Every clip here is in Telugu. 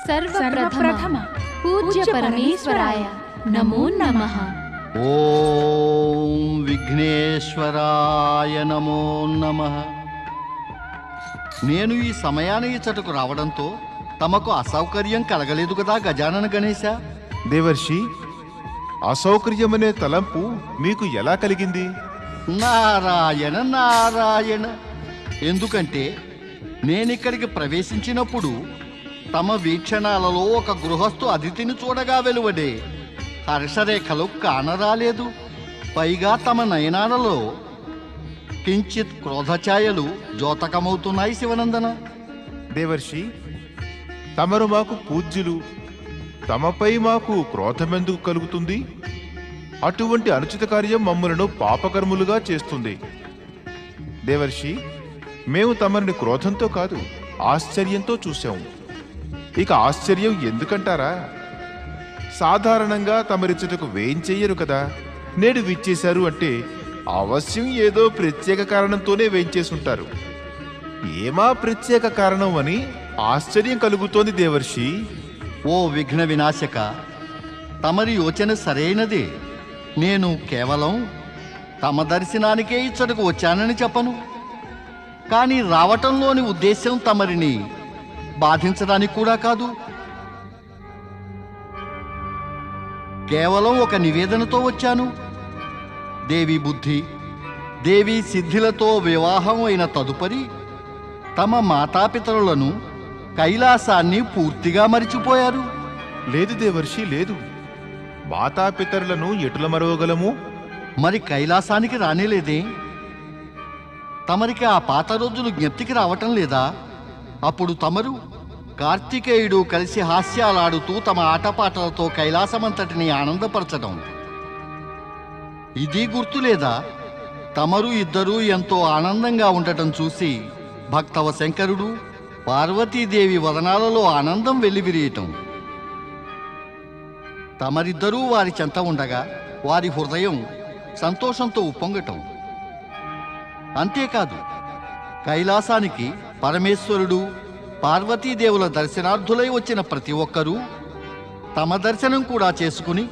सर्वप्रथम पूज्य परमेश्वराय नमो नमः। ఓం విఘ్నేశ్వరాయ నమో నమః. నేను ఈ సమయాన్ని ఇచ్చటకు రావడంతో తమకు అసౌకర్యం కలగలేదు కదా గజానన గణేశ? దేవర్షి, అసౌకర్యమనే తలంపు మీకు ఎలా కలిగింది? నారాయణ నారాయణ. ఎందుకంటే నేనిక్కడికి ప్రవేశించినప్పుడు తమ వీక్షణాలలో ఒక గృహస్థు అతిథిని చూడగా వెలువడే హర్షరేఖలు కానరాలేదు. పైగా తమ నయనాలలో కించిత్ క్రోధఛాయలు ద్యోతకమవుతున్నాయి శివనందన. దేవర్షి, తమరు మాకు పూజ్యులు, తమపై మాకు క్రోధమెందుకు కలుగుతుంది? అటువంటి అనుచిత కార్యం మమ్మలను పాపకర్ములుగా చేస్తుంది. దేవర్షి, మేము తమరిని క్రోధంతో కాదు, ఆశ్చర్యంతో చూశాము. ఇక ఆశ్చర్యం ఎందుకంటారా? సాధారణంగా తమరిచ్చటకు వేయించెయ్యరు కదా. నేడు విచ్చేశారు అంటే అవశ్యం ఏదో ప్రత్యేక కారణంతోనే వేయించేసుంటారు. ఏమా ప్రత్యేక కారణం అని ఆశ్చర్యం కలుగుతోంది దేవర్షి. ఓ విఘ్న వినాశక, తమరి యోచన సరైనదే. నేను కేవలం తమ దర్శనానికే ఇచ్చటకు వచ్చానని చెప్పను. కానీ రావటంలోని ఉద్దేశం తమరిని బాధించడానికి కూడా కాదు. కేవలం ఒక నివేదనతో వచ్చాను. దేవి బుద్ధి, దేవి సిద్ధిలతో వివాహం అయిన తదుపరి తమ మాతాపితరులను, కైలాసాన్ని పూర్తిగా మరిచిపోయారు. లేదు దేవర్షి, లేదు. మాతాపితరులను ఎటుల మరవగలము? మరి కైలాసానికి రానేలేదే? తమరికి ఆ పాత రోజులు జ్ఞప్తికి రావటం లేదా? అప్పుడు తమరు కార్తికేయుడు కలిసి హాస్యాలాడుతూ తమ ఆటపాటలతో కైలాసమంతటిని ఆనందపరచడం ఇది గుర్తులేదా? తమరు ఇద్దరూ ఎంతో ఆనందంగా ఉండటం చూసి భక్తవ శంకరుడు, పార్వతీదేవి వదనాలలో ఆనందం వెల్లివిరియటం, తమరిద్దరూ వారి చెంత ఉండగా వారి హృదయం సంతోషంతో ఉప్పొంగటం. అంతేకాదు, కైలాసానికి పరమేశ్వరుడు, పార్వతీదేవుల దర్శనార్థులై వచ్చిన ప్రతి ఒక్కరూ తమ దర్శనం కూడా చేసుకుని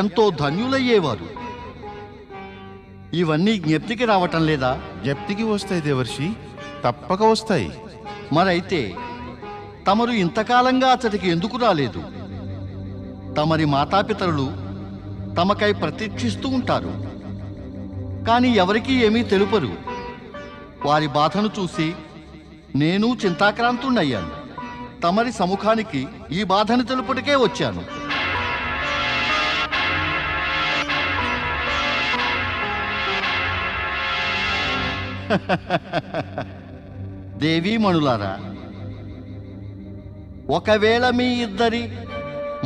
ఎంతో ధన్యులయ్యేవారు. ఇవన్నీ జ్ఞప్తికి రావటం లేదా? జ్ఞప్తికి వస్తాయి దేవర్షి, తప్పక వస్తాయి. మరైతే తమరు ఇంతకాలంగా అతడికి ఎందుకు రాలేదు? తమరి మాతాపితరులు తమకై ప్రతీక్షిస్తూ ఉంటారు, కానీ ఎవరికీ ఏమీ తెలుపరు. వారి బాధను చూసి నేను చింతాక్రాంతుణ్ణయ్యాను. తమరి సముఖానికి ఈ బాధను తెలుపుటకే వచ్చాను. దేవీమణులారా, ఒకవేళ మీ ఇద్దరి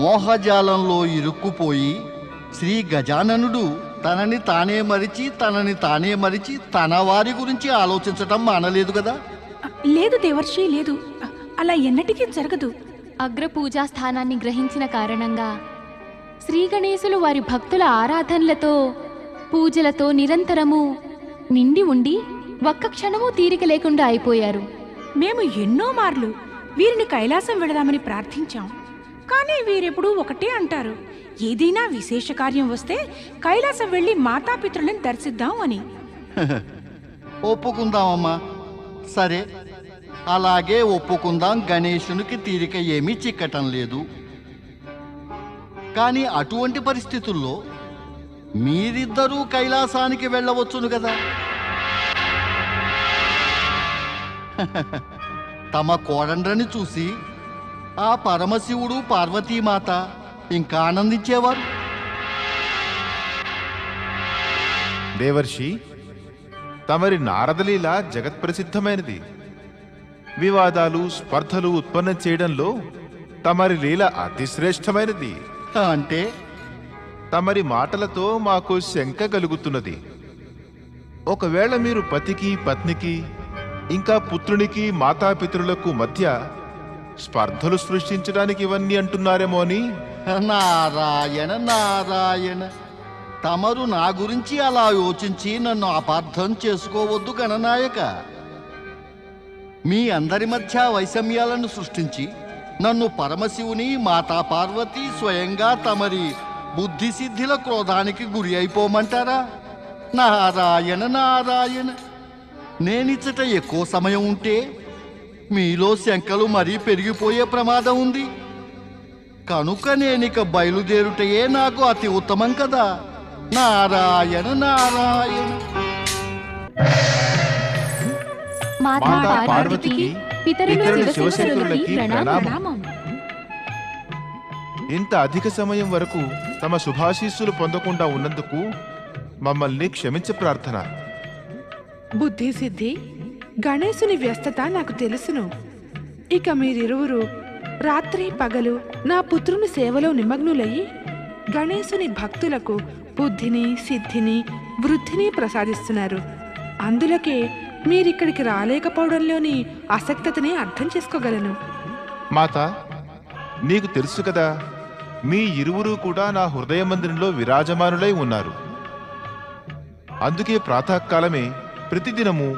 మోహజాలంలో ఇరుక్కుపోయి శ్రీ గజాననుడు తనని తానే మరిచి తన వారి గురించి ఆలోచించటం మానలేదు కదా? లేదు దేవర్షి, లేదు. అలా ఎన్నటికీ జరగదు. అగ్రపూజా స్థానాన్ని గ్రహించిన కారణంగా శ్రీ గణేశులు వారి భక్తుల ఆరాధనలతో, పూజలతో నిరంతరము నిండి ఉండి ఒక్క క్షణము తీరిక లేకుండా అయిపోయారు. మేము ఎన్నో మార్లు వీరిని కైలాసం వెళదామని ప్రార్థించాం. కానీ వీరెప్పుడూ ఒకటే అంటారు, ఏదైనా విశేష కార్యం వస్తే కైలాసం వెళ్ళి మాతాపితృలను దర్శిద్దాం అని. ఒప్పుకుందామమ్మా, సరే, అలాగే ఒప్పుకుందాం. గణేశునికి తీరిక ఏమీ చిక్కటం లేదు. కానీ అటువంటి పరిస్థితుల్లో మీరిద్దరూ కైలాసానికి వెళ్ళవచ్చును కదా? తమ కోడండ్రని చూసి ఆ పరమశివుడు, పార్వతీమాత ఇంకా ఆనందించేవారు. దేవర్షి, తమరి నారదలీల జగత్ప్రసిద్ధమైనది. వివాదాలు, స్పర్ధలు ఉత్పన్నం చేయడంలో తమరి లీల అతి శ్రేష్టమైనది. అంటే తమరి మాటలతో మాకు శంక కలుగుతున్నది. ఒకవేళ మీరు పతికి, పత్నికి, ఇంకా పుత్రునికి, మాతాపితరులకు మధ్య స్పర్ధలు సృష్టించడానికి ఇవన్నీ అంటున్నారేమో అని. నారాయణ నారాయణ, తమరు నా గురించి అలా యోచించి నన్ను అపార్థం చేసుకోవద్దు గణనాయక. మీ అందరి మధ్య వైషమ్యాలను సృష్టించి నన్ను పరమశివుని మాతా పార్వతి స్వయంగా తమరి బుద్ధిసిద్ధిల క్రోధానికి గురి అయిపోమంటారా? నారాయణ నారాయణ. నేనిచ్చట ఎక్కువ సమయం ఉంటే మీలో శంకలు మరీ పెరిగిపోయే ప్రమాదం ఉంది. కనుక నేనిక బయలుదేరుటయే నాకు అతి ఉత్తమం కదా. నారాయణ నారాయణ. మాతా మాతా పార్వతికి పార్వతికి, పితరులు పితరులు శివశంకరులకి శివశంకరులకి ప్రణామం. ప్రణామం. ఇంత అధిక సమయం వరకు తమ శుభాశీస్సులు పొందకుండా ఉన్నందుకు మమ్మల్ని క్షమించ ప్రార్థన. బుద్ధి సిద్ధి, గణేశుని వ్యస్తత నాకు తెలుసును. ఇక మీరిరువురు రాత్రి పగలు నా పుత్రుని సేవలో నిమగ్నులయ్యి గణేశుని భక్తులకు బుద్ధిని సిద్ధిని వృద్ధిని ప్రసాదిస్తున్నారు. అందులకే మీరిక్కడికి రాలేకపోవడంలోని అసక్తతని అర్థం చేసుకోగలను. మాత, నీకు తెలుసు కదా, మీ ఇరువురు కూడా నా హృదయ మందిరంలో విరాజమానులై ఉన్నారు. అందుకే ప్రాతకాలమే ప్రతిదినము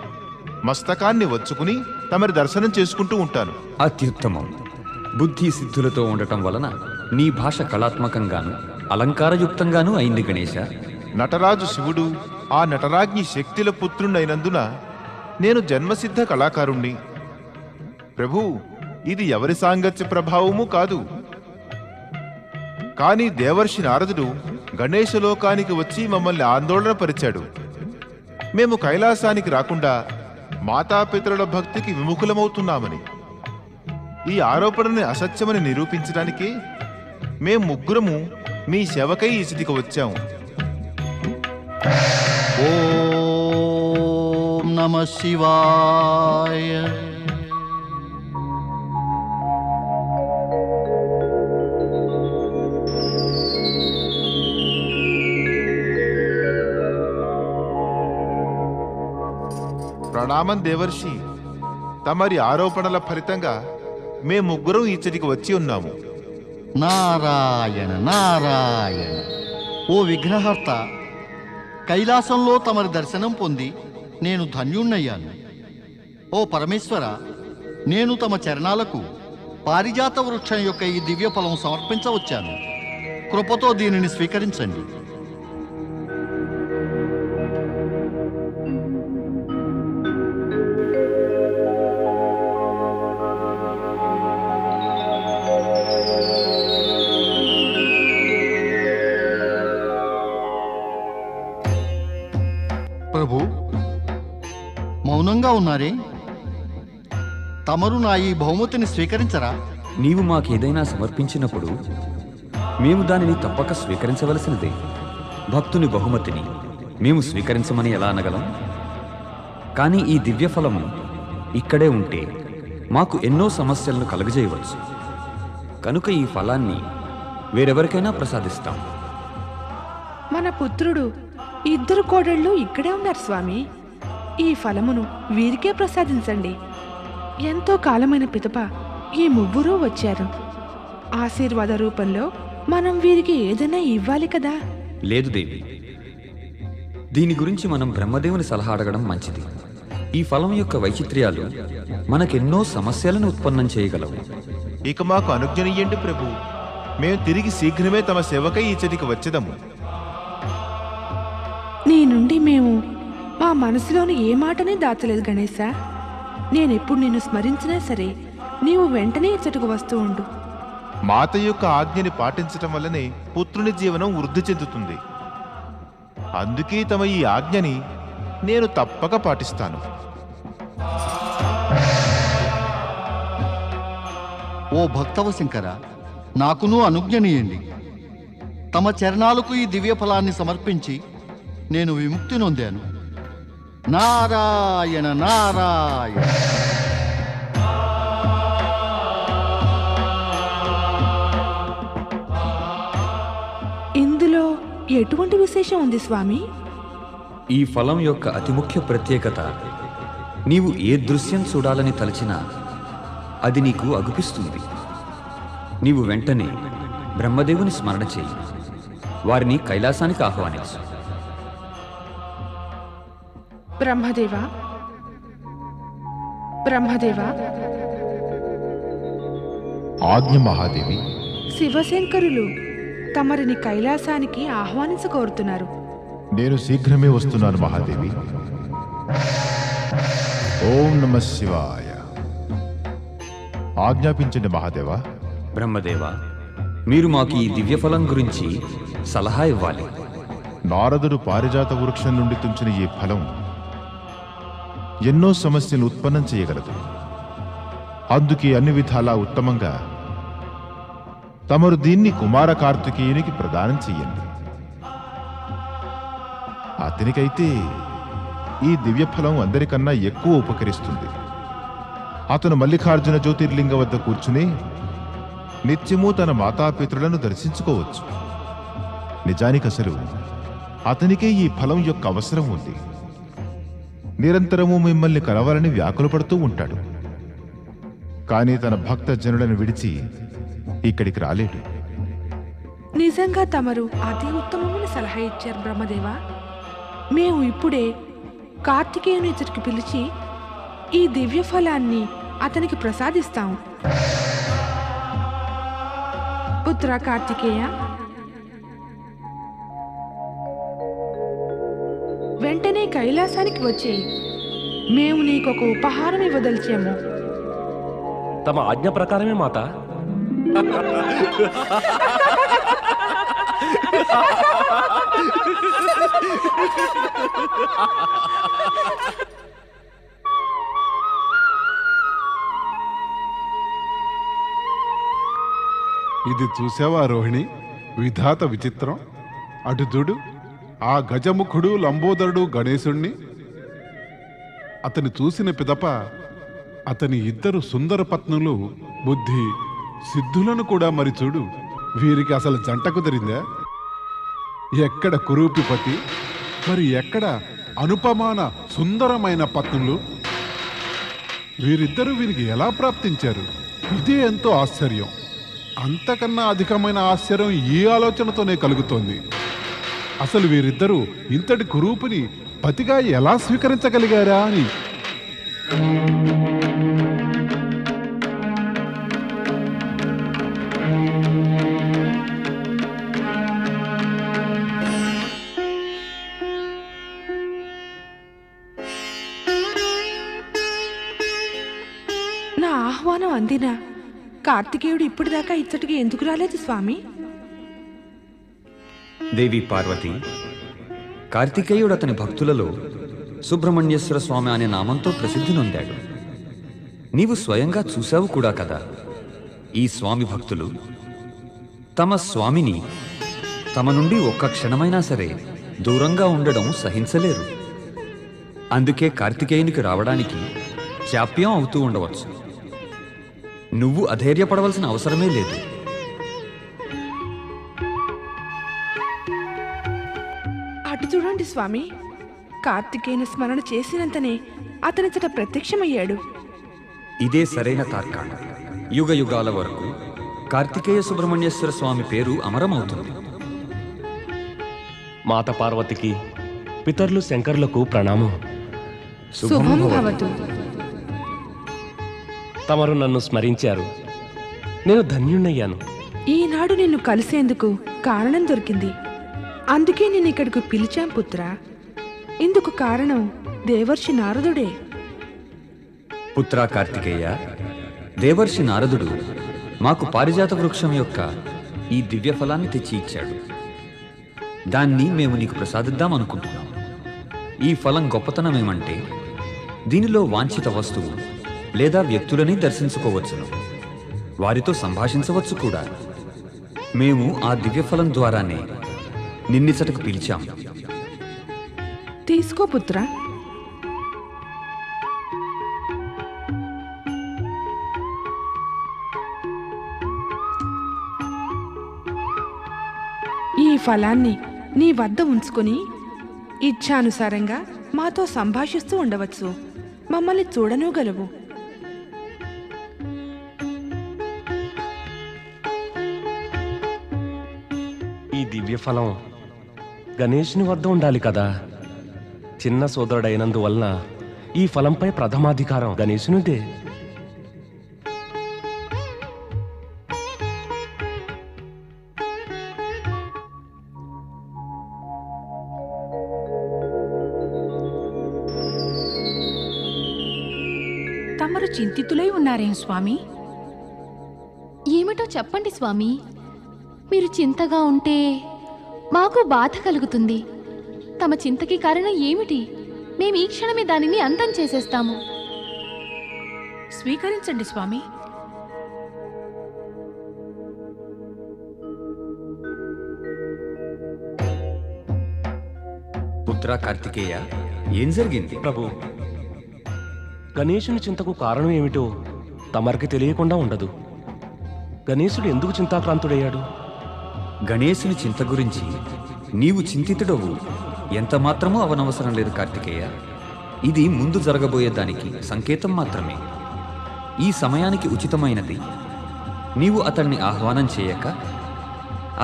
మస్తకాన్ని వచ్చుకుని తమరి దర్శనం చేసుకుంటూ ఉంటాను. అత్యుత్తమం. బుద్ధి సిద్ధులతో ఉండటం వలన నీ భాష కళాత్మకంగాను అలంకారయుక్తంగానూ అయింది గణేశ. నటరాజు శివుడు ఆ నటరాజ్ఞి శక్తుల పుత్రుడైనందున నేను జన్మసిద్ధ కళాకారుణ్ణి. ప్రభు, ఇది ఎవరి సాంగత్య ప్రభావము కాదు. కానీ దేవర్షి నారదుడు గణేశలోకానికి వచ్చి మమ్మల్ని ఆందోళన పరిచాడు. మేము కైలాసానికి రాకుండా మాతాపితరుల భక్తికి విముఖులమవుతున్నామని. ఈ ఆరోపణని అసత్యమని నిరూపించడానికి మేం ముగ్గురము మీ సేవకై ఇసిదికి వచ్చాము. ఓం నమః శివాయ. ప్రణామం దేవర్షి. తమరి ఆరోపణల ఫలితంగా మేము ముగ్గురం ఇచ్చటికి వచ్చి ఉన్నాము. నారాయణ నారాయణ. ఓ విఘ్నహర్త, కైలాసంలో తమరి దర్శనం పొంది నేను ధన్యుణ్ణయ్యాను. ఓ పరమేశ్వర, నేను తమ చరణాలకు పారిజాత వృక్షం యొక్క ఈ దివ్య ఫలం సమర్పించవచ్చాను. కృపతో దీనిని స్వీకరించండి. ప్రభు, మౌనంగా ఉన్నారే? తమరు నా ఈ బహుమతిని స్వీకరించరా? నీవు మాకేదైనా సమర్పించినప్పుడు మేము దానిని తప్పక స్వీకరించవలసినదే. భక్తుని బహుమతిని మేము స్వీకరించమని ఎలా అనగలం? కానీ ఈ దివ్యఫలము ఇక్కడే ఉంటే మాకు ఎన్నో సమస్యలను కలుగజేయవచ్చు. కనుక ఈ ఫలాన్ని వేరెవరికైనా ప్రసాదిస్తాం. మన పుత్రుడు ఇద్దరు కోడళ్ళు ఇక్కడే ఉన్నారు స్వామి. ఈ ఫలమును వీరికే ప్రసాదించండి. ఎంతో కాలమైన పిదప ఈ ముగ్గురూ వచ్చారు. ఆశీర్వాద రూపంలో మనం వీరికి ఏదైనా ఇవ్వాలి కదా. లేదు దేవి, దీని గురించి మనం బ్రహ్మదేవుని సలహా అడగడం మంచిది. ఈ ఫలం యొక్క వైచిత్ర్యాలు మనకెన్నో సమస్యలను ఉత్పన్నం చేయగలవు. ఇక మాకు అనుజ్ఞనియ్యండి ప్రభు. మేము తిరిగి శీఘ్రమే తమ సేవకై ఇచ్చటికి వచ్చేదము. నీ నుండి మేము మా మనసులోని ఏ మాటనే దాచలేదు గణేశ. నేనెప్పుడు నిన్ను స్మరించినా సరే నీవు వెంటనే ఇచ్చటకు వస్తూ ఉండు. మాత యొక్క ఆజ్ఞని పాటించటం వల్లనే పుత్రుని జీవనం వృద్ధి చెందుతుంది. అందుకే తమ ఈ ఆజ్ఞని నేను తప్పక పాటిస్తాను. ఓ భక్తవ శంకర, నాకును అనుజ్ఞనీయండి. తమ చరణాలకు ఈ దివ్య ఫలాన్ని సమర్పించి నేను విముక్తి నొందాను. నారాయణ నారాయణ. ఇందులో ఎటువంటి విశేషం ఉంది స్వామి? ఈ ఫలం యొక్క అతి ముఖ్య ప్రత్యేకత, నీవు ఏ దృశ్యం చూడాలని తలచినా అది నీకు అగుపిస్తుంది. నీవు వెంటనే బ్రహ్మదేవుని స్మరణ చేయి, వారిని కైలాసానికి ఆహ్వానించు. బ్రహ్మదేవా, బ్రహ్మదేవా, ఆజ్ఞ మహాదేవి. శివశంకరులు తమరిని కైలాసానికి ఆహ్వానించకోరుతున్నారు. నేను శీఘ్రమే వస్తున్నాను మహాదేవి. ఓం నమ శివాయ. ఆజ్ఞాపించండి మహాదేవా. బ్రహ్మదేవ, మీరు మాకు ఈ దివ్యఫలం గురించి సలహా ఇవ్వాలి. నారదుడు పారిజాత వృక్షం నుండి తుంచిన ఈ ఫలం ఎన్నో సమస్యలు ఉత్పన్నం చేయగలదు. అందుకే అన్ని విధాలా ఉత్తమంగా తమరు దీన్ని కుమార కార్తికేయునికి ప్రదానం చెయ్యండి. అతనికైతే ఈ దివ్యఫలం అందరికన్నా ఎక్కువ ఉపకరిస్తుంది. అతను మల్లికార్జున జ్యోతిర్లింగ వద్ద కూర్చుని నిత్యము తన మాతాపితృలను దర్శించుకోవచ్చు. నిజానికి అసలు అతనికే ఈ ఫలం యొక్క అవసరం ఉంది. నిరంతరము మిమ్మల్ని కలవాలని వ్యాకులపడుతూ ఉంటాడు. కానీ తన భక్త జనులను విడిచి ఇక్కడికి రాలేడు. నిజంగా తమరు అతి ఉత్తమమైన సలహా ఇచ్చారు బ్రహ్మదేవ. మేము ఇప్పుడే కార్తికేయుని ఎదుటికి పిలిచి ఈ దివ్య ఫలాన్ని అతనికి ప్రసాదిస్తాం. పుత్ర కార్తికేయ, వెంటనే కైలాసానికి వచ్చేయి. మేము నీకొక ఉపహారం ఇవ్వదలిచాము. తమ ఆజ్ఞ ప్రకారమే మాత. ఇది చూసావా రోహిణి? విధాత విచిత్రం. అటు చూడు, ఆ గజముఖుడు లంబోదరుడు గణేశుణ్ణి. అతని చూసిన పిదప అతని ఇద్దరు సుందర పత్నులు బుద్ధి సిద్ధులను కూడా మరి చూడు. వీరికి అసలు జంట కుదిరిందా? ఎక్కడ కురూపిపతి, మరి ఎక్కడ అనుపమాన సుందరమైన పత్నులు? వీరిద్దరూ వీరికి ఎలా ప్రాప్తించారు? ఇదే ఎంతో ఆశ్చర్యం. అంతకన్నా అధికమైన ఆశ్చర్యం ఈ ఆలోచనతోనే కలుగుతోంది. అసలు వీరిద్దరూ ఇంతటి కురూపిని పతిగా ఎలా స్వీకరించగలిగారా అని. నా ఆహ్వానం అందినా కార్తికేయుడు ఇప్పటిదాకా ఇచ్చటికి ఎందుకు రాలేదు స్వామి? దేవి పార్వతి, కార్తికేయుడు అతని భక్తులలో సుబ్రహ్మణ్యేశ్వర స్వామి అనే నామంతో ప్రసిద్ధి నొందాడు. నీవు స్వయంగా చూశావు కూడా కదా. ఈ స్వామి భక్తులు తమ స్వామిని తమ నుండి ఒక్క క్షణమైనా సరే దూరంగా ఉండడం సహించలేరు. అందుకే కార్తికేయునికి రావడానికి జాప్యం అవుతూ ఉండవచ్చు. నువ్వు అధైర్యపడవలసిన అవసరమే లేదు. అటు చూడండి స్వామి, కార్తికేయుని స్మరణ చేసినంతనే అతనిచట ప్రత్యక్షమయ్యాడు. ఇదే సరైన తార్కాణం. యుగ యుగాల వరకు కార్తికేయ సుబ్రహ్మణ్యేశ్వర స్వామి పేరు అమరమవుతుంది. మాత పార్వతికి, పితరులు శంకరులకు ప్రణామం. శుభం భవతు. తమరు నన్ను స్మరించారు. నేను ధన్యుణ్ణయ్యాను. ఈనాడు నిన్ను కలిసేందుకు కారణం దొరికింది. అందుకే నేను ఇక్కడికి పిలిచాం పుత్ర. ఇందుకు కారణం దేవర్షి నారదుడే. పుత్ర కార్తికేయ, దేవర్షి నారదుడు మాకు పారిజాత వృక్షం యొక్క ఈ దివ్య ఫలాన్ని తెచ్చి ఇచ్చాడు. దాన్ని మేము నీకు ప్రసాదిద్దాం అనుకుంటున్నాం. ఈ ఫలం గొప్పతనం ఏమంటే దీనిలో వాంఛిత వస్తువు లేదా వ్యక్తులని దర్శించుకోవచ్చును, వారితో సంభాషించవచ్చు కూడా. మేము ఆ దివ్యఫలం ద్వారానే నిన్నిచటకు పిలిచాం. తీసుకో పుత్ర. ఈ ఫలాన్ని నీ వద్ద ఉంచుకొని ఇచ్ఛానుసారంగా మాతో సంభాషిస్తూ ఉండవచ్చు. మమ్మల్ని చూడనూగలవు. ఈ దివ్య ఫలం గణేశుని వద్ద ఉండాలి కదా. చిన్న సోదరుడైనందువలన ఈ ఫలంపై ప్రథమాధికారం గణేశునిదే. తమరు చింతితులై ఉన్నారేం స్వామి? ఏమిటో చెప్పండి స్వామి. మీరు చింతగా ఉంటే మాకు బాధ కలుగుతుంది. తమ చింతకి కారణం ఏమిటి? మేము ఈ క్షణమే దానిని అంతం చేసేస్తాము. స్వీకరించండి స్వామి. పుత్ర కార్తికేయ, ఏం జరిగింది? ప్రభు, గణేశుని చింతకు కారణం ఏమిటో తమరికి తెలియకుండా ఉండదు. గణేశుడు ఎందుకు చింతాక్రాంతుడయ్యాడు? గణేశుని చింత గురించి నీవు చింతితుడవు ఎంత మాత్రమూ అవనవసరం లేదు కార్తికేయ. ఇది ముందు జరగబోయే దానికి సంకేతం మాత్రమే. ఈ సమయానికి ఉచితమైనది నీవు అతన్ని ఆహ్వానం చేయక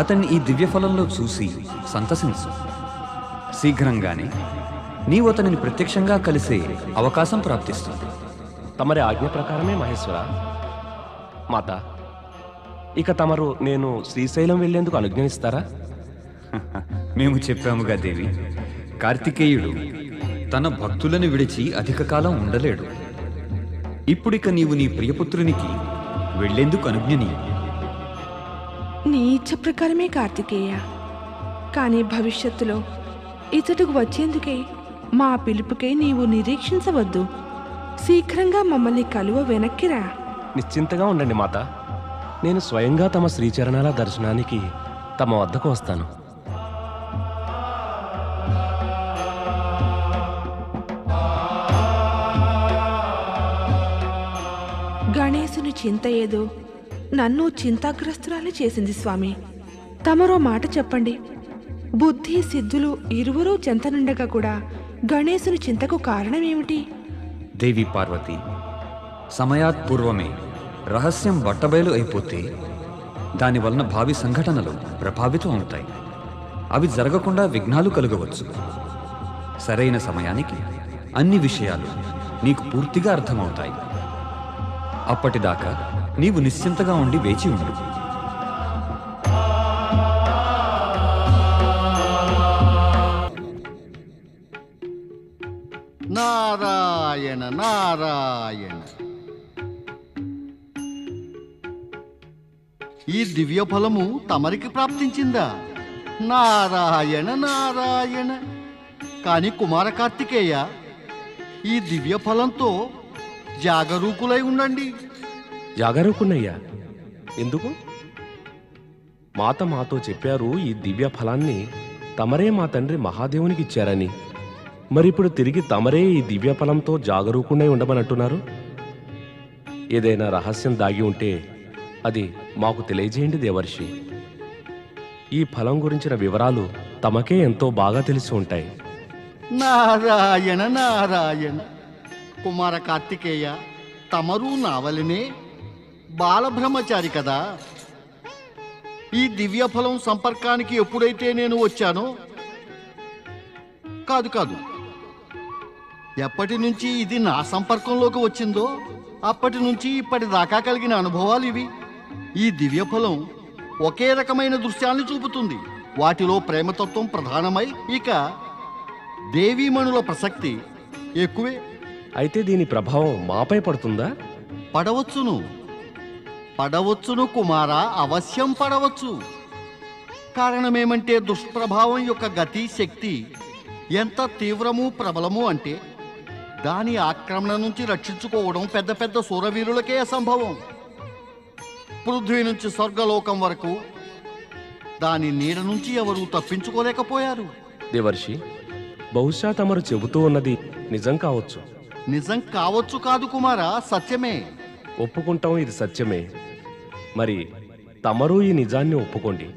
అతన్ని ఈ దివ్యఫలంలో చూసి సంతసించు. శీఘ్రంగానే నీవు అతనిని ప్రత్యక్షంగా కలిసే అవకాశం ప్రాప్తిస్తుంది. తమరి ఆజ్ఞ ప్రకారమే మహేశ్వర. మాత, ఇక తమరు నేను శ్రీశైలం వెళ్లేందుకు అనుజ్ఞనిస్తారా? మేము చెప్పాముగా దేవి, కార్తికేయుడు తన భక్తులను విడిచి అధిక కాలం ఉండలేడు. ఇప్పుడిక నీవు నీ ప్రియపుత్రునికి వెళ్లేందుకు అనుజ్ఞని. నీ ఇచ్చ ప్రకారమే కార్తికేయ. కానీ భవిష్యత్తులో ఇతడుకు వచ్చేందుకే మా పిలుపుకై నీవు నిరీక్షించవద్దు. శీఘ్రంగా మమ్మల్ని కలువ వెనక్కిరా. నిశ్చింతగా ఉండండి మాత. నేను స్వయంగా తమ శ్రీచరణాల దర్శనానికి తమ వద్దకు వస్తాను. గణేశుని చింత ఏదో నన్ను చింతాగ్రస్తురాలు చేసింది స్వామి. తమరో మాట చెప్పండి. బుద్ధి సిద్ధులు ఇరువురూ చెంతనుండగా కూడా గణేశుని చింతకు కారణమేమిటి? దేవి పార్వతి, సమయాత్ పూర్వమే రహస్యం బట్టబయలు అయిపోతే దానివలన భావి సంఘటనలు ప్రభావితం అవుతాయి. అవి జరగకుండా విఘ్నాలు కలుగవచ్చు. సరైన సమయానికి అన్ని విషయాలు నీకు పూర్తిగా అర్థమవుతాయి. అప్పటిదాకా నీవు నిశ్చింతగా ఉండి వేచి ఉండు. నారాయణ నారాయణ. ఈ దివ్య ఫలము తమరికి ప్రాప్తించిందా? నారాయణ నారాయణ. కాని కుమార కార్తికేయ, ఈ దివ్య ఫలంతో జాగరూకులై ఉండండి. జాగరూకున్నయ్యా, ఎందుకు? మాత మాతో చెప్పారు ఈ దివ్య ఫలాన్ని తమరే మా తండ్రి మహాదేవునికి ఇచ్చారని. మరిప్పుడు తిరిగి తమరే ఈ దివ్య ఫలంతో జాగరూకున్నై ఉండమనంటున్నారు. ఏదైనా రహస్యం దాగి ఉంటే అది మాకు తెలియజేయండి దేవర్షి. ఈ ఫలం గురించిన వివరాలు తమకే ఎంతో బాగా తెలిసి ఉంటాయి. నారాయణ నారాయణ. కుమార కార్తికేయ, తమరు నావలనే బాలబ్రహ్మచారి కదా. ఈ దివ్య ఫలం సంపర్కానికి ఎప్పుడైతే నేను వచ్చానో, కాదు కాదు, ఎప్పటి నుంచి ఇది నా సంపర్కంలోకి వచ్చిందో అప్పటి నుంచి ఇప్పటిదాకా కలిగిన అనుభవాలు ఇవి. ఈ దివ్య ఫలం ఒకే రకమైన దృశ్యాన్ని చూపుతుంది. వాటిలో ప్రేమతత్వం ప్రధానమై ఇక దేవీమణుల ప్రసక్తి ఎక్కువే. అయితే దీని ప్రభావం మాపై పడుతుందా? పడవచ్చును, పడవచ్చును కుమారా, అవశ్యం పడవచ్చు. కారణమేమంటే దుష్ప్రభావం యొక్క గతి శక్తి ఎంత తీవ్రము ప్రబలము అంటే దాని ఆక్రమణ నుంచి రక్షించుకోవడం పెద్ద పెద్ద సూరవీరులకే అసంభవం. పృథ్వీ నుంచి స్వర్గలోకం వరకు దాని నీడ నుంచి ఎవరూ తప్పించుకోలేకపోయారు. దేవర్షి, బహుశా తమరు చెబుతూ ఉన్నది నిజం కావచ్చు. నిజం కావచ్చు కాదు కుమారా, సత్యమే. ఒప్పుకుంటాం, ఇది సత్యమే. మరి తమరు ఈ నిజాన్ని ఒప్పుకోండి.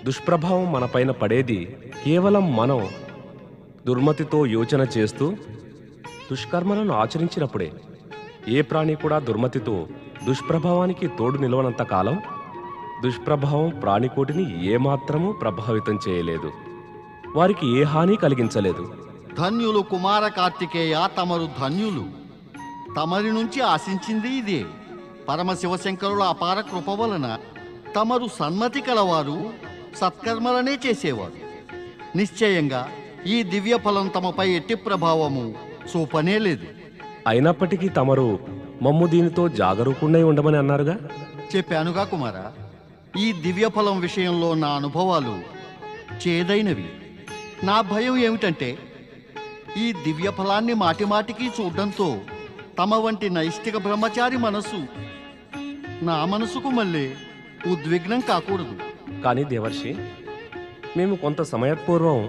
దుష్ప్రభావం మనపైన పడేది కేవలం మనం దుర్మతితో యోచన చేస్తూ దుష్కర్మలను ఆచరించినప్పుడే. ఏ ప్రాణి కూడా దుర్మతితో దుష్ప్రభావానికి తోడు నిలవనంత కాలం దుష్ప్రభావం ప్రాణికోటిని ఏమాత్రమూ ప్రభావితం చేయలేదు, వారికి ఏ హాని కలిగించలేదు. ధన్యులు కుమార కార్తికేయ, తమరు ధన్యులు. తమరి నుంచి ఆశించింది ఇదే. పరమశివశంకరుల అపార కృప వలన తమరు సన్మతి కలవారు, సత్కర్మలనే చేసేవారు. నిశ్చయంగా ఈ దివ్య ఫలం తమపై ఎట్టి ప్రభావము చూపనే లేదు. అయినప్పటికీ తమరు మమ్ము దీనితో జాగరూకున్నై ఉండమని అన్నారుగా. చెప్పానుగా కుమారా, ఈ దివ్య ఫలం విషయంలో నా అనుభవాలు చేదైనవి. నా భయం ఏమిటంటే ఈ దివ్య ఫలాన్ని మాటిమాటికి చూడడంతో తమ వంటి నైష్టిక బ్రహ్మచారి మనసు నా మనసుకు మళ్ళీ ఉద్విగ్నం కాకూడదు. కానీ దేవర్షి, మేము కొంత సమయపూర్వం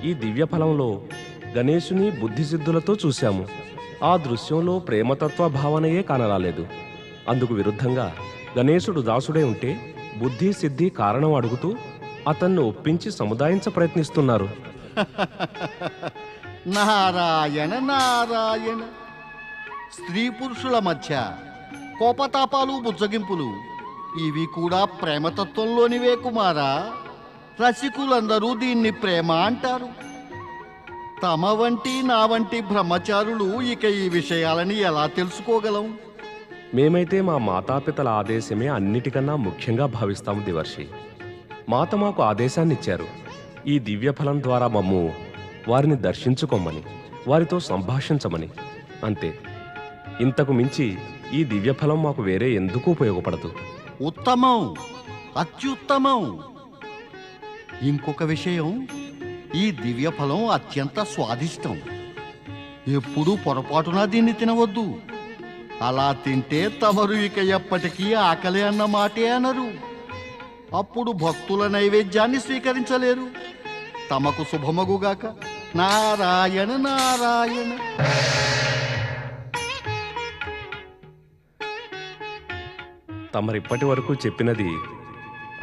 ఈ దివ్య ఫలంలో గణేశుని బుద్ధిసిద్ధులతో చూశాము. ఆ దృశ్యంలో ప్రేమతత్వ భావనయే కానరాలేదు. అందుకు విరుద్ధంగా గణేశుడు దాసుడే ఉంటే బుద్ధి సిద్ధి కారణం అడుగుతూ అతన్ని ఒప్పించి సముదాయించ ప్రయత్నిస్తున్నారు. నారాయణ నారాయణ. స్త్రీ పురుషుల మధ్య కోపతాపాలు బుజ్జగింపులు ఇవి కూడా ప్రేమతత్వంలోనివే కుమారా. రసికులందరూ దీన్ని ప్రేమ అంటారు. తమ వంటి నా వంటి బ్రహ్మచారులు ఇక ఈ విషయాలని ఎలా తెలుసుకోగలం? మేమైతే మా మాతాపితల ఆదేశమే అన్నిటికన్నా ముఖ్యంగా భావిస్తాము దేవర్షి. మాత మాకు ఆదేశాన్నిచ్చారు, ఈ దివ్య ఫలం ద్వారా మమ్ము వారిని దర్శించుకోమని, వారితో సంభాషించమని. అంతే. ఇంతకు మించి ఈ దివ్య ఫలం మాకు వేరే ఎందుకు ఉపయోగపడదు. ఉత్తమం, అత్యుత్తమం. ఇంకొక విషయం, ఈ దివ్య ఫలం అత్యంత స్వాదిష్టం. ఎప్పుడూ పొరపాటున దీన్ని తినవద్దు. అలా తింటే తమరు ఇక ఎప్పటికీ ఆకలి అన్న మాటే అనరు. అప్పుడు భక్తుల నైవేద్యాన్ని స్వీకరించలేరు. తమకు శుభమగుగాక. నారాయణ నారాయణ. తమరిప్పటి వరకు చెప్పినది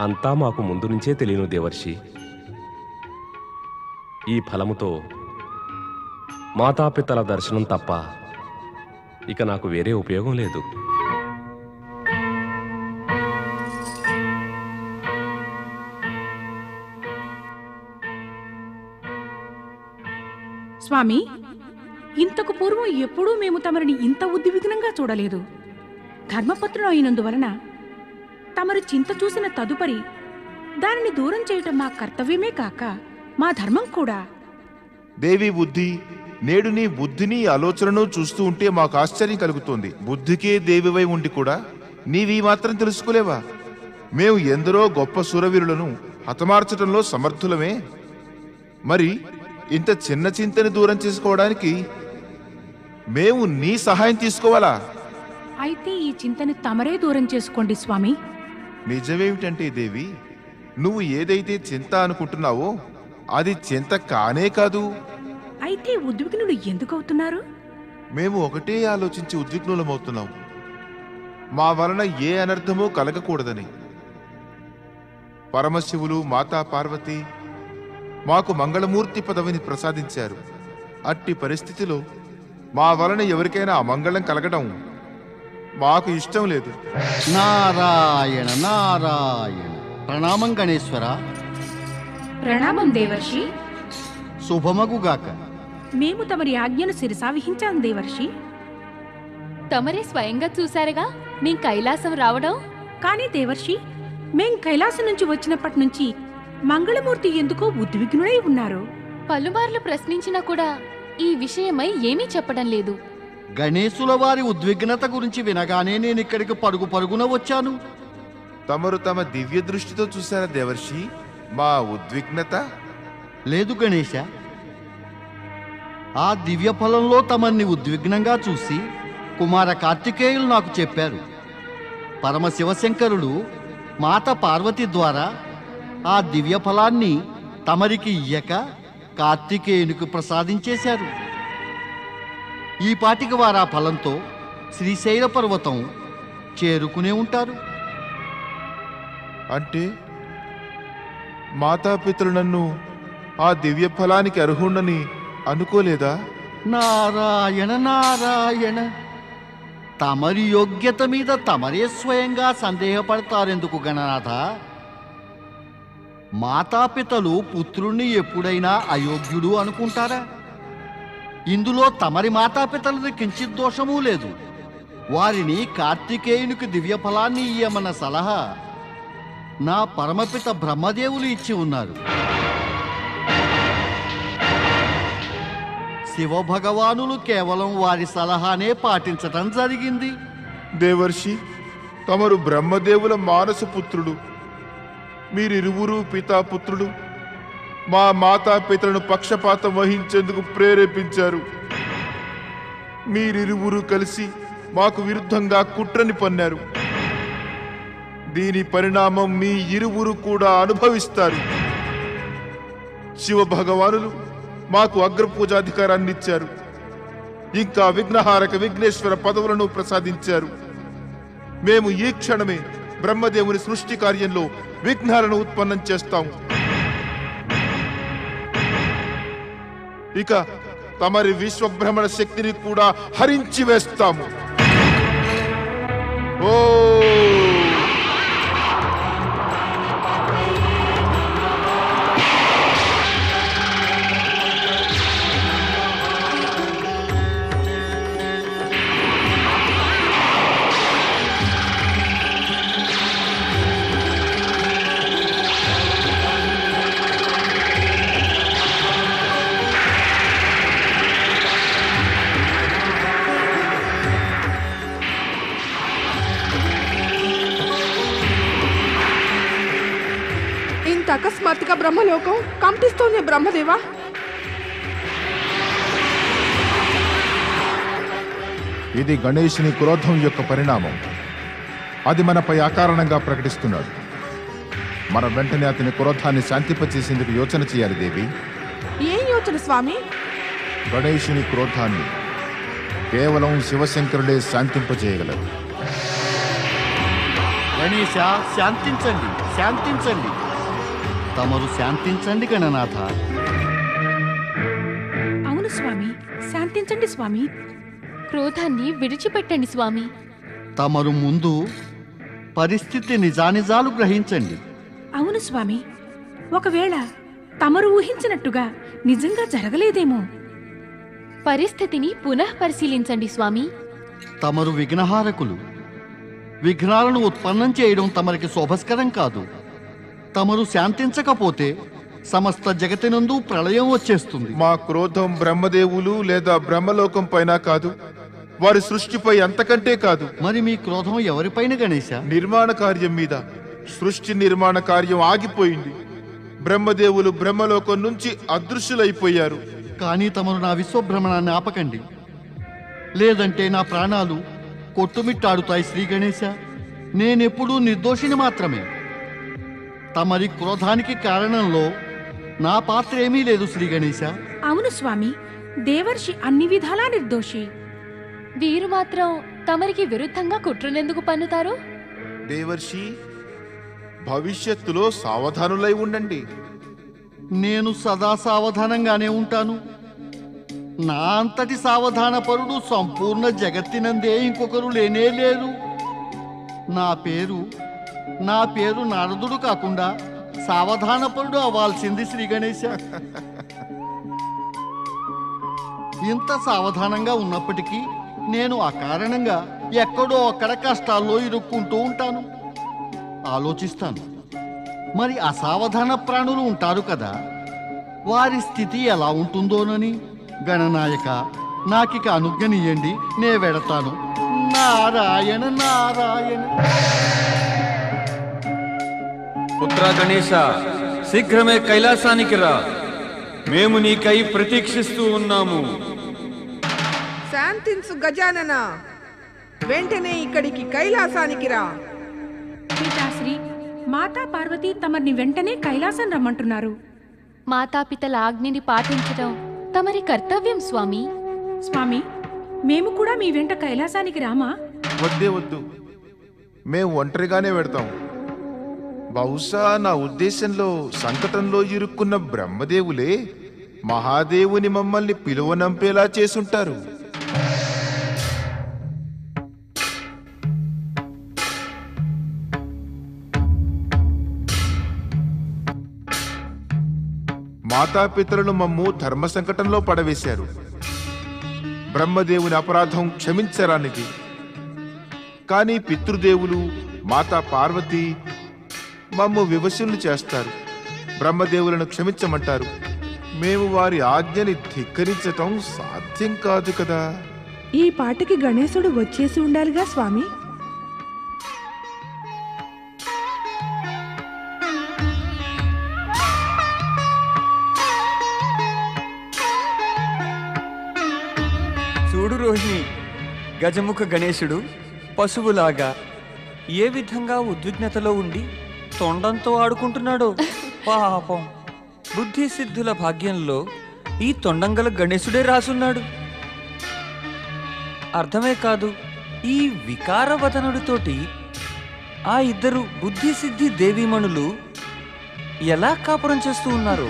అంతా మాకు ముందు నుంచే తెలియను దేవర్షి. ఈ ఫలముతో మాతాపితల దర్శనం తప్ప ఇక నాకు వేరే ఉపయోగం లేదు. స్వామి, ఇంతకు పూర్వం ఎప్పుడూ మేము తమరిని ఇంత ఉద్విగ్నంగా చూడలేదు. ధర్మపత్రులు అయినందువలన తమరు చింత చూసిన తదుపరి దానిని దూరం చేయటం మా కర్తవ్యమే కాక మా ధర్మం కూడా. దేవి బుద్ధి, నేడు నీ బుద్ధిని ఆలోచనను చూస్తూ ఉంటే మాకు ఆశ్చర్యం కలుగుతోంది. బుద్ధికే దేవివై ఉండి కూడా నీవీ మాత్రం తెలుసుకోలేవా? మేము ఎందరో గొప్ప శూరవీరులను హతమార్చడంలో సమర్థులమే. మరి ఇంత చిన్న చింతని దూరం చేసుకోవడానికి మేము నీ సహాయం తీసుకోవాలా? అయితే ఈ చింతని తమరే దూరం చేసుకోండి స్వామి. నిజమేమిటంటే దేవి, నువ్వు ఏదైతే చింత అనుకుంటున్నావో అది చింత కానే కాదు. అయితే ఉద్విగ్నులు ఎందుకవుతున్నారు? మేము ఒకటే ఆలోచించి ఉద్విగ్నులమవుతున్నాం. మా వలన ఏ అనర్థమూ కలగకూడదని. పరమశివులు, మాతా పార్వతి మాకు మంగళమూర్తి పదవిని ప్రసాదించారు. అట్టి పరిస్థితిలో మా వలన ఎవరికైనా అమంగళం కలగడం మాకు ఇష్టం లేదు. నారాయణ నారాయణ. ప్రణామం గణేశ్వర. ప్రణామం దేవర్షి. శుభమగుగాక. మేము తమరి ఆజ్ఞను శిరసావహించాం దేవర్షి. తమరే స్వయంగా చూశారుగా మేం కైలాసం రావడం. కానీ దేవర్షి, మేం కైలాసం నుంచి వచ్చినప్పటి నుంచి మంగళమూర్తి ఎందుకో ఉద్విగ్నుడై ఉన్నారు. పలుమార్లు ప్రశ్నించినా కూడా ఈ విషయమై ఏమీ చెప్పడం లేదు. గణేశుల వారి ఉద్విగ్నత గురించి వినగానే నేను ఇక్కడికి పరుగు పరుగున వచ్చాను. తమరు తమ దివ్య దృష్టితో చూశారా దేవర్షి మా ఉద్విగ్నత? లేదు గణేశ, ఆ దివ్య ఫలంలో తమన్ని ఉద్విగ్నంగా చూసి కుమార కార్తికేయులు నాకు చెప్పారు. పరమశివశంకరులు మాత పార్వతి ద్వారా ఆ దివ్య ఫలాన్ని తమరికి ఇయ్యక కార్తికేయునికి ప్రసాదించేశారు. ఈ పాటికి వారు ఆ ఫలంతో శ్రీశైల పర్వతం చేరుకునే ఉంటారు. అంటే మాతాపితలు నన్ను ఆ దివ్య ఫలానికి అర్హుణ్ణని అనుకోలేదా? నారాయణ నారాయణ. తమరి యోగ్యత మీద తమరే స్వయంగా సందేహపడతారెందుకు గణనాథ? మాతాపితలు పుత్రుణ్ణి ఎప్పుడైనా అయోగ్యుడు అనుకుంటారా? ఇందులో తమరి మాతాపితలది కించిత్ దోషమూ లేదు. వారిని కార్తికేయునికి దివ్య ఫలాన్ని ఇయ్యమన్న సలహా నా పరమపిత బ్రహ్మదేవులు ఇచ్చి ఉన్నారు. శివభగవానులు కేవలం వారి సలహానే పాటించటం జరిగింది. దేవర్షి, తమరు బ్రహ్మదేవుల మానస పుత్రుడు. మీరిరువురు పితాపుత్రుడు. మా మాతాపితలను పక్షపాతం వహించేందుకు ప్రేరేపించారు. మీరిరువురు కలిసి మాకు విరుద్ధంగా కుట్రని పన్నారు. దీని పరిణామం మీ ఇరువురు కూడా అనుభవిస్తారు. శివ భగవానులు మాకు అగ్రపూజాధికారాన్ని ఇచ్చారు. ఇంకా విఘ్నహారక విఘ్నేశ్వర పదవులను ప్రసాదించారు. మేము ఈ క్షణమే బ్రహ్మదేవుని సృష్టి కార్యంలో విఘ్నాలను ఉత్పన్నం చేస్తాం. ఇక తమరి విశ్వభ్రమణ శక్తిని కూడా హరించి వేస్తాము. ఓ అకస్మాత్తుగా బ్రహ్మలోకం కంపిస్తోంది బ్రహ్మదేవా. ఇది గణేశుని క్రోధం యొక్క పరిణామం. అది మనపై అకారణంగా ప్రకటిస్తున్నాడు. మనం వెంటనే అతని క్రోధాన్ని శాంతింపచేసేందుకు యోచన చేయాలి దేవి. ఏం యోచన స్వామి? గణేశుని క్రోధాన్ని కేవలం శివశంకరుడే శాంతింపచేయగలరు. గణేశ, శాంతించండి, శాంతించండి. తమరు శాంతించండి గణనాథ. అవును స్వామి, శాంతించండి స్వామి. క్రోధాన్ని విడిచిపెట్టండి స్వామి. తమరు ముందు పరిస్థితి నిజానిజాలు గ్రహించండి. అవును స్వామి, ఒకవేళ తమరు ఊహించినట్టుగా నిజంగా జరగలేదేమో. పరిస్థితిని పునః పరిశీలించండి స్వామి. తమరు విఘ్నహారకులు. విఘ్నాలను ఉత్పన్నం చేయడం తమరికి శోభస్కరం కాదు. తమరు శాంతించకపోతే సమస్త జగతినందు ప్రళయం వచ్చేస్తుంది. మా క్రోధం బ్రహ్మదేవులు లేదా బ్రహ్మలోకం పైన కాదు, వారి సృష్టిపై అంతకంటే కాదు. మరి మీ క్రోధం ఎవరిపైన గణేశ? నిర్మాణ కార్యం మీద. సృష్టి నిర్మాణ కార్యం ఆగిపోయింది. బ్రహ్మదేవులు బ్రహ్మలోకం నుంచి అదృశ్యులైపోయారు. కానీ తమరు నా విశ్వభ్రమణాన్ని ఆపకండి, లేదంటే నా ప్రాణాలు కొట్టుమిట్టాడుతాయి. శ్రీ గణేశ, నేనెప్పుడూ నిర్దోషిని మాత్రమే. తమరి క్రోధానికి కారణంలో నా పాత్ర ఏమీ లేదు శ్రీ గణేశ. అవును స్వామి, దేవర్షి అన్ని విధాలా నిర్దోషి. వీరు మాత్రం తమరికి విరుద్ధంగా కుట్రనెందుకు పన్నుతారు? దేవర్షి, భవిష్యత్తులో సావధానులై ఉండండి. నేను సదా సావధానంగానే ఉంటాను. నా అంతటి సావధాన పరుడు సంపూర్ణ జగత్తినందే ఇంకొకరు లేనే లేరు. నా పేరు నారదుడు కాకుండా సావధానపరుడు అవ్వాల్సింది శ్రీ గణేశ. ఇంత సావధానంగా ఉన్నప్పటికీ నేను అకారణంగా ఎక్కడో అక్కడ కష్టాల్లో ఇరుక్కుంటూ ఉంటాను. ఆలోచిస్తాను, మరి అసావధాన ప్రాణులు ఉంటారు కదా, వారి స్థితి ఎలా ఉంటుందోనని. గణనాయక, నాకిక అనుజ్ఞనియ్యండి, నే వెడతాను. నారాయణ నారాయణ. పుత్ర గణేశ, శీఘ్రమే కైలాసానికి రా. మేము నీకై ప్రతీక్షిస్తూ ఉన్నాము. శాంతించు గజానన, వెంటనే ఇక్కడికి కైలాసానికి రా. పితాశ్రీ, మాతా పార్వతి తమర్ని వెంటనే కైలాసం రమ్మంటున్నారు. మాతాపితల ఆజ్ఞని పాటించడం తమరి కర్తవ్యం స్వామి. స్వామి, మేము కూడా మీ వెంట కైలాసానికి రామా? వద్దే వద్దు, మేము ఒంటరిగానే వెడతాం. బహుశా నా ఉద్దేశంలో సంకటంలో ఇరుక్కున్న బ్రహ్మదేవులే మహాదేవుని మమ్మల్ని పిలువనంపేలా చేసుంటారు. మాతాపితరులు మమ్ము ధర్మ సంకటంలో పడవేశారు. బ్రహ్మదేవుని అపరాధం క్షమించరానిది. కానీ పితృదేవులు, మాతా పార్వతి మమ్ము వివశుల్ని చేస్తారు. బ్రహ్మదేవులను క్షమించమంటారు. మేము వారి ఆజ్ఞని ధిక్కరించటం సాధ్యం కాదు కదా. ఈ పాటికి గణేశుడు వచ్చేసి ఉండాలిగా స్వామి. గజముఖ గణేశుడు పశువులాగా ఏ విధంగా ఉద్విగ్నతలో ఉండి తొండంతో ఆడుకుంటున్నాడో పాపం. బుద్ధి సిద్ధుల భాగ్యంలో ఈ తొండంగల గణేశుడే రాసున్నాడు. అర్థమే కాదు, ఈ వికారవదనుడితోటి ఆ ఇద్దరు బుద్ధి సిద్ధి దేవీమణులు ఎలా కాపురం చేస్తూ ఉన్నారు?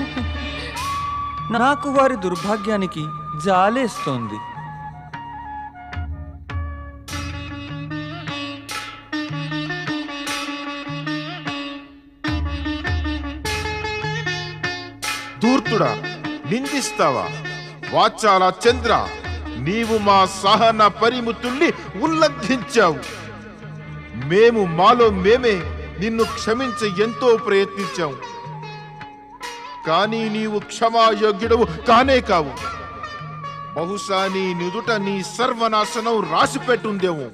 నాకు వారి దుర్భాగ్యానికి జాలేస్తోంది. ధూర్తుడా, నిందిస్తావా? వాచాల చంద్ర, నీవు మా సహన పరిమితుల్ని ఉల్లంఘించావు. మేము మాలో మేమే నిన్ను క్షమించ ఎంతో ప్రయత్నించావు. కానీ నీవు క్షమాయోగ్యుడవు కానే కావు. బహుశా నీ నుదుట నీ సర్వనాశనం రాసిపెట్టుందేమో.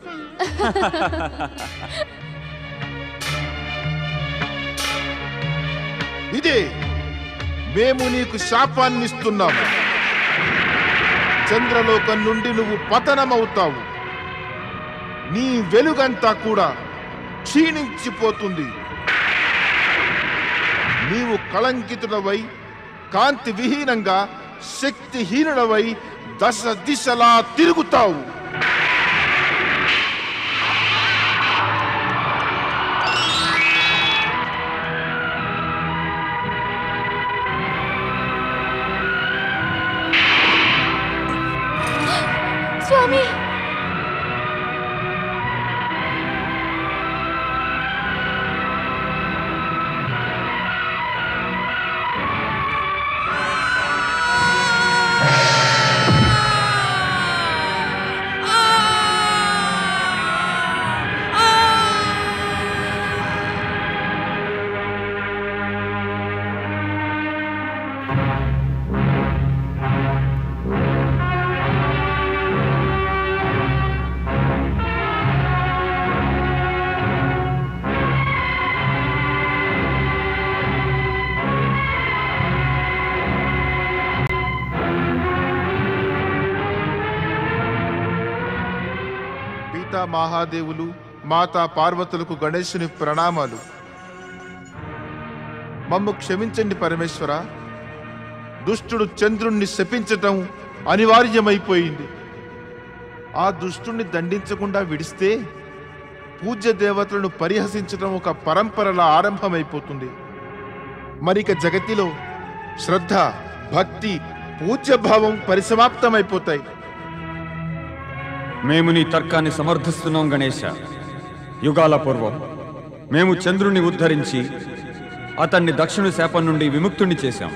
ఇదే మేము నీకు శాపాన్నిస్తున్నాము. చంద్రలోకం నుండి నువ్వు పతనమవుతావు. నీ వెలుగంతా కూడా క్షీణించిపోతుంది. నీవు కళంకితుడవై, కాంతి విహీనంగా, శక్తిహీనుడవై దశ దిశలా తిరుగుతావు. స్వామి, మహాదేవులు, మాతా పార్వతులకు గణేశుని ప్రణామాలు. మమ్ము క్షమించండి పరమేశ్వర. దుష్టుడు చంద్రుణ్ణి శపించటం అనివార్యమైపోయింది. ఆ దుష్టుణ్ణి దండించకుండా విడిస్తే పూజ్య దేవతలను పరిహసించటం ఒక పరంపరలా ఆరంభమైపోతుంది. మరిక జగతిలో శ్రద్ధ, భక్తి, పూజ్యభావం పరిసమాప్తమైపోతాయి. మేము నీ తర్కాన్ని సమర్థిస్తున్నాం గణేశ. యుగాల పూర్వం మేము చంద్రుణ్ణి ఉద్ధరించి అతన్ని దక్షిణ శాపం నుండి విముక్తుణ్ణి చేశాం.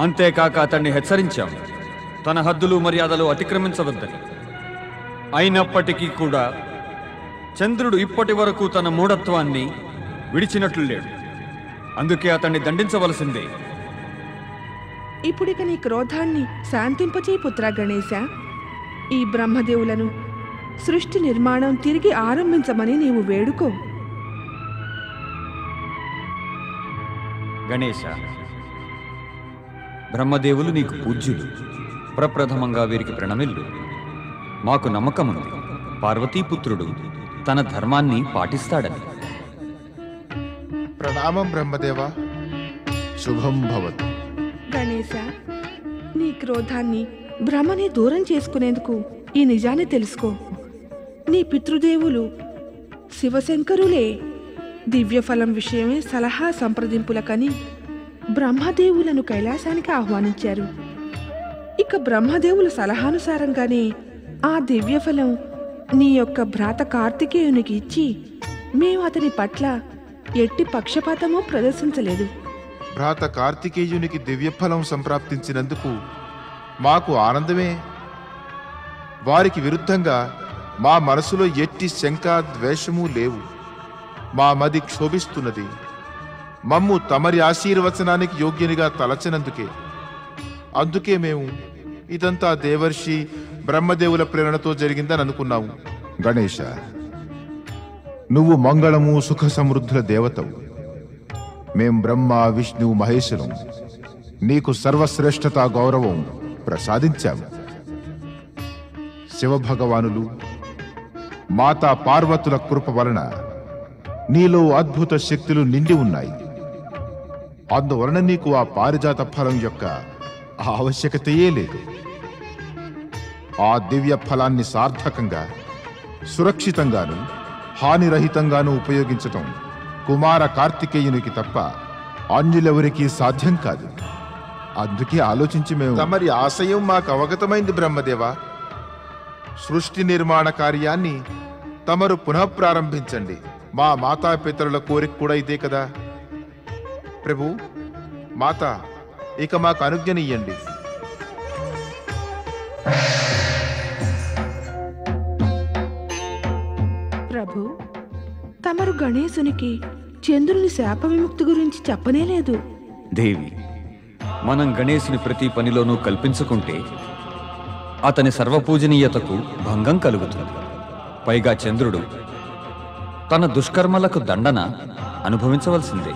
అంతేకాక అతన్ని హెచ్చరించాం తన హద్దులు మర్యాదలు అతిక్రమించవద్దని. అయినప్పటికీ కూడా చంద్రుడు ఇప్పటి వరకు తన మూఢత్వాన్ని విడిచినట్లు లేడు. అందుకే అతన్ని దండించవలసిందే. ఇప్పుడిక నీ క్రోధాన్ని శాంతింపచేయి పుత్ర గణేశ. ఈ బ్రహ్మదేవులను సృష్టి నిర్మాణం తిరిగి ఆరంభించమని నీవు వేడుకో. గణేశ, బ్రహ్మదేవులు నీకు పూజ్యులు. ప్రప్రథమంగా వీరికి ప్రణమిల్లు. మాకు నమ్మకముంది పార్వతీపుత్రుడు తన ధర్మాన్ని పాటిస్తాడని. ప్రణామం బ్రహ్మదేవ. శుభం భవతు. గణేశ, నీ క్రోధాన్ని, భ్రమని దూరం చేసుకునేందుకు ఈ నిజాన్ని తెలుసుకో. నీ పితృదేవులు శివశంకరులే దివ్యఫలం విషయమే సలహా సంప్రదింపులకని బ్రహ్మదేవులను కైలాసానికి ఆహ్వానించారు. ఇక బ్రహ్మదేవుల సలహానుసారంగానే ఆ దివ్యఫలం నీ యొక్క భ్రాత కార్తికేయునికి ఇచ్చి మేము అతని పట్ల ఎట్టి పక్షపాతమూ ప్రదర్శించలేదు. భ్రాత కార్తికేయునికి దివ్యఫలం సంప్రాప్తించినందుకు మాకు ఆనందమే. వారికి విరుద్ధంగా మా మనసులో ఎట్టి శంకా ద్వేషము లేవు. మా మది క్షోభిస్తున్నది మమ్ము తమరి ఆశీర్వచనానికి యోగ్యునిగా తలచనందుకే. అందుకే మేము ఇదంతా దేవర్షి బ్రహ్మదేవుల ప్రేరణతో జరిగిందని అనుకున్నాము. గణేశ, నువ్వు మంగళము సుఖ సమృద్ధుల దేవతవు. మేం బ్రహ్మ విష్ణు మహేశ్వరం నీకు సర్వశ్రేష్ఠత గౌరవం ప్రసాదించాము. శివభగవానులు మాతా పార్వతుల కృప వలన నీలో అద్భుత శక్తులు నిండి ఉన్నాయి. అందువలన నీకు ఆ పారిజాత ఫలం యొక్క ఆవశ్యకతయే లేదు. ఆ దివ్య ఫలాన్ని సార్థకంగా, సురక్షితంగాను, హానిరహితంగాను ఉపయోగించటం కుమార కార్తికేయునికి తప్ప అన్యులెవరికీ సాధ్యం కాదు. అందుకే ఆలోచించి మేము తమరి ఆశయం మాకు అవగతమైంది బ్రహ్మదేవా. సృష్టి నిర్మాణ కార్యాన్ని తమరు పునఃప్రారంభించండి. మా మాతాపితరుల కోరిక కూడా ఇదే కదా. ప్రభు, మాత, ఇక మాకు అనుజ్ఞనియ్యండి. ప్రభు, తమరు గణేశునికి చంద్రుని శాప విముక్తి గురించి చెప్పనేలేదు. దేవి, మనం గణేశుని ప్రతి పనిలోనూ కల్పించుకుంటే అతని సర్వపూజనీయతకు భంగం కలుగుతుంది. పైగా చంద్రుడు తన దుష్కర్మలకు దండన అనుభవించవలసిందే.